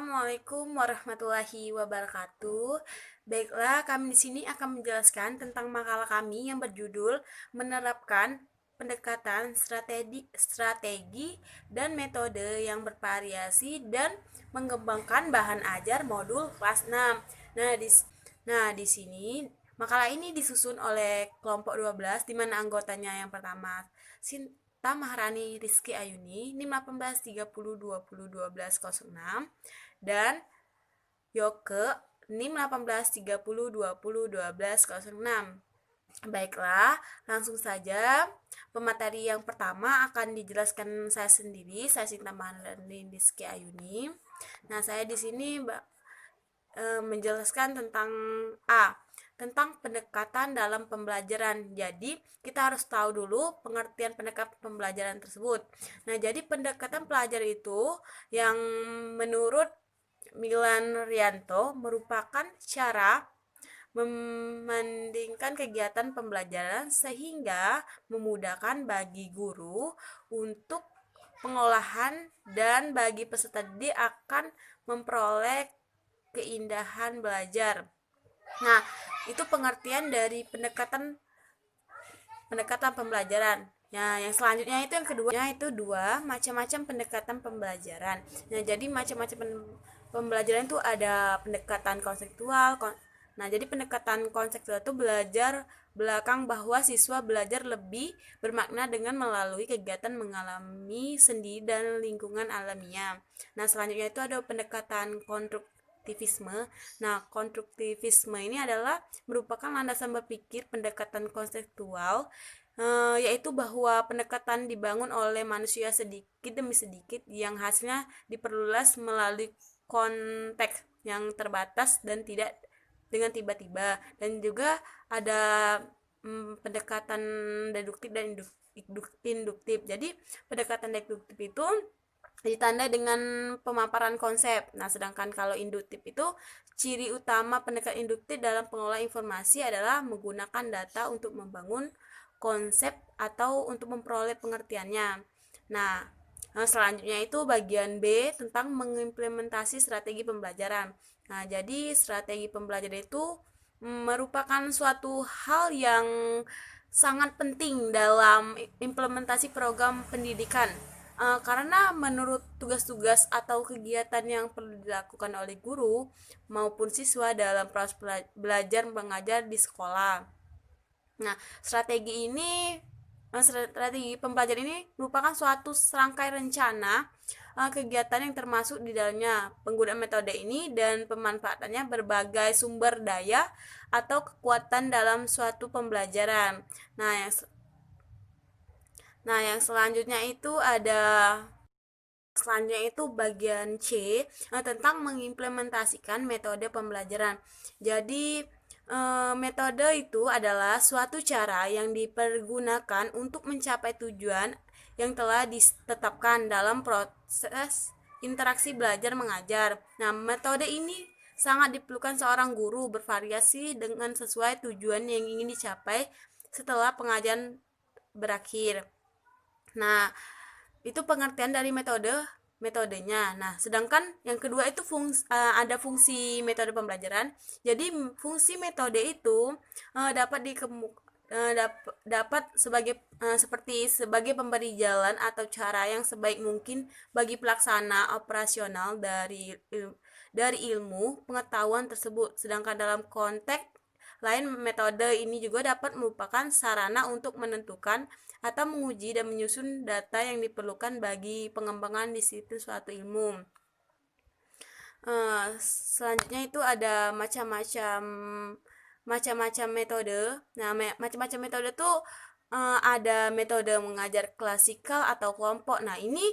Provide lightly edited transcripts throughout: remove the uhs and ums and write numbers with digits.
Assalamualaikum warahmatullahi wabarakatuh. Baiklah, kami di sini akan menjelaskan tentang makalah kami yang berjudul Menerapkan Pendekatan Strategi dan Metode yang Bervariasi dan Mengembangkan Bahan Ajar Modul Kelas 6. Nah, di sini makalah ini disusun oleh kelompok 12 di mana anggotanya yang pertama Sinta Maharani Rizky Ayuni NIM 1830201206 dan Yoke NIM 1830201206. Baiklah, langsung saja pemateri yang pertama akan dijelaskan saya sendiri, saya Sinta Maharani Rizky Ayuni. Nah, saya di sini menjelaskan tentang tentang pendekatan dalam pembelajaran. Jadi, kita harus tahu dulu pengertian pendekatan pembelajaran tersebut. Nah, jadi pendekatan pelajar itu yang menurut Milan Rianto merupakan cara membandingkan kegiatan pembelajaran sehingga memudahkan bagi guru untuk pengolahan dan bagi peserta didik akan memperoleh keindahan belajar. Nah, itu pengertian dari pendekatan pembelajaran. Nah, yang selanjutnya itu yang kedua itu dua macam-macam pendekatan pembelajaran. Nah, jadi macam-macam pembelajaran itu ada pendekatan konseptual. Nah, jadi pendekatan konseptual itu belajar belakang bahwa siswa belajar lebih bermakna dengan melalui kegiatan mengalami sendiri dan lingkungan alamiah. Nah, selanjutnya itu ada pendekatan konstruktivisme. Nah, konstruktivisme ini adalah merupakan landasan berpikir pendekatan konseptual, yaitu bahwa pendekatan dibangun oleh manusia sedikit demi sedikit yang hasilnya diperluas melalui konteks yang terbatas dan tidak dengan tiba-tiba. Dan juga ada pendekatan deduktif dan induktif. Jadi pendekatan deduktif itu ditandai dengan pemaparan konsep. Nah, sedangkan kalau induktif itu ciri utama pendekatan induktif dalam pengelolaan informasi adalah menggunakan data untuk membangun konsep atau untuk memperoleh pengertiannya. Nah, selanjutnya itu bagian B tentang mengimplementasi strategi pembelajaran. Nah, jadi strategi pembelajaran itu merupakan suatu hal yang sangat penting dalam implementasi program pendidikan. Karena menurut tugas-tugas atau kegiatan yang perlu dilakukan oleh guru maupun siswa dalam proses belajar mengajar di sekolah. Nah, strategi pembelajaran ini merupakan suatu serangkai rencana kegiatan yang termasuk di dalamnya penggunaan metode ini dan pemanfaatannya berbagai sumber daya atau kekuatan dalam suatu pembelajaran. Nah, yang selanjutnya itu bagian C tentang mengimplementasikan metode pembelajaran. Jadi metode itu adalah suatu cara yang dipergunakan untuk mencapai tujuan yang telah ditetapkan dalam proses interaksi belajar mengajar. Nah, metode ini sangat diperlukan seorang guru bervariasi dengan sesuai tujuan yang ingin dicapai setelah pengajaran berakhir. Nah, itu pengertian dari metodenya. Nah, sedangkan yang kedua itu ada fungsi metode pembelajaran. Jadi fungsi metode itu dapat sebagai pemberi jalan atau cara yang sebaik mungkin bagi pelaksana operasional dari ilmu pengetahuan tersebut. Sedangkan dalam konteks lain, metode ini juga dapat merupakan sarana untuk menentukan atau menguji dan menyusun data yang diperlukan bagi pengembangan disiplin suatu ilmu. Selanjutnya itu ada macam-macam metode. Nah, macam-macam metode itu ada metode mengajar klasikal atau kelompok. Nah, ini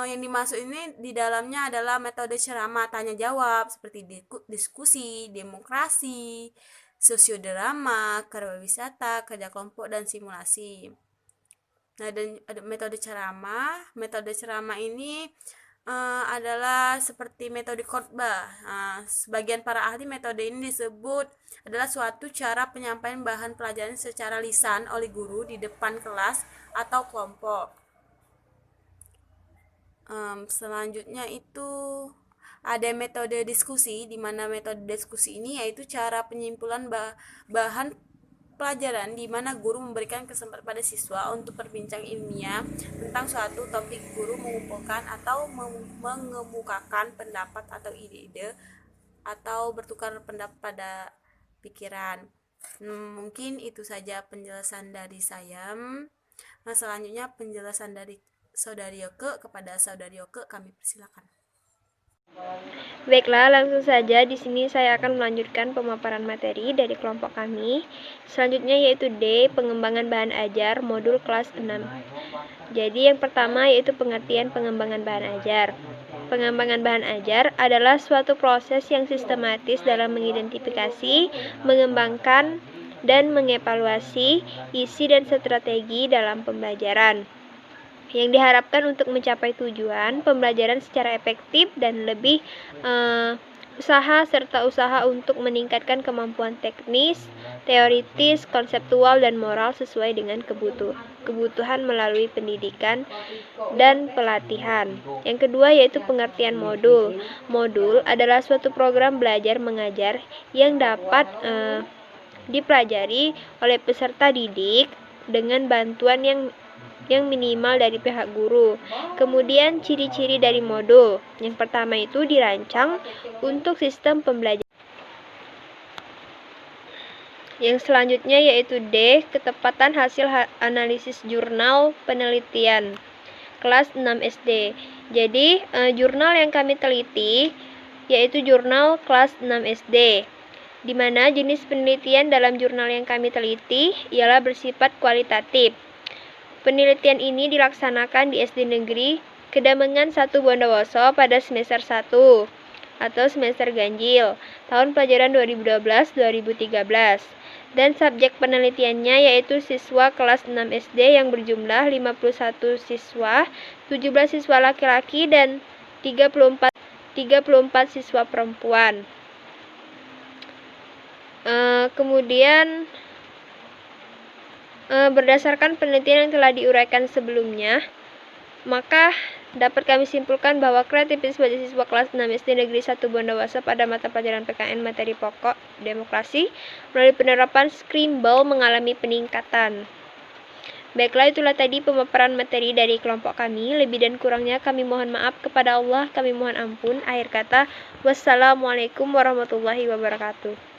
yang dimaksud ini di dalamnya adalah metode ceramah tanya jawab seperti diskusi, demokrasi, sosiodrama, kerja wisata, kerja kelompok, dan simulasi. Nah, dan ada metode ceramah. Metode ceramah ini adalah seperti metode khotbah. Sebagian para ahli metode ini disebut adalah suatu cara penyampaian bahan pelajaran secara lisan oleh guru di depan kelas atau kelompok. Selanjutnya itu ada metode diskusi, di mana metode diskusi ini yaitu cara penyimpulan bahan pelajaran di mana guru memberikan kesempatan pada siswa untuk berbincang ilmiah tentang suatu topik. Guru mengumpulkan atau mengemukakan pendapat atau ide-ide atau bertukar pendapat pada pikiran. Mungkin itu saja penjelasan dari saya. Nah, selanjutnya penjelasan dari Saudari Yoke kepada Saudari Yoke, kami persilakan. Baiklah, langsung saja di sini saya akan melanjutkan pemaparan materi dari kelompok kami. Selanjutnya yaitu D, pengembangan bahan ajar, modul kelas 6. Jadi yang pertama yaitu pengertian pengembangan bahan ajar. Pengembangan bahan ajar adalah suatu proses yang sistematis dalam mengidentifikasi, mengembangkan, dan mengevaluasi isi dan strategi dalam pembelajaran, yang diharapkan untuk mencapai tujuan pembelajaran secara efektif dan lebih usaha untuk meningkatkan kemampuan teknis, teoritis, konseptual, dan moral sesuai dengan kebutuhan melalui pendidikan dan pelatihan. Yang kedua yaitu pengertian modul. Modul adalah suatu program belajar mengajar yang dapat dipelajari oleh peserta didik dengan bantuan yang minimal dari pihak guru. Kemudian ciri-ciri dari modul. Yang pertama itu dirancang untuk sistem pembelajaran. Yang selanjutnya yaitu D, ketepatan hasil analisis jurnal penelitian kelas 6 SD. Jadi jurnal yang kami teliti yaitu jurnal kelas 6 SD, di mana jenis penelitian dalam jurnal yang kami teliti ialah bersifat kualitatif. Penelitian ini dilaksanakan di SD Negeri Kedamengan 1 Bondowoso pada semester 1 atau semester ganjil tahun pelajaran 2012-2013, dan subjek penelitiannya yaitu siswa kelas 6 SD yang berjumlah 51 siswa, 17 siswa laki-laki dan 34 siswa perempuan. Kemudian berdasarkan penelitian yang telah diuraikan sebelumnya, maka dapat kami simpulkan bahwa kreativitas bagi siswa kelas 6 SD Negeri 1 Bondowoso pada mata pelajaran PKN materi pokok demokrasi melalui penerapan Scrimble mengalami peningkatan. Baiklah, itulah tadi pemaparan materi dari kelompok kami. Lebih dan kurangnya kami mohon maaf kepada Allah, kami mohon ampun. Akhir kata, wassalamualaikum warahmatullahi wabarakatuh.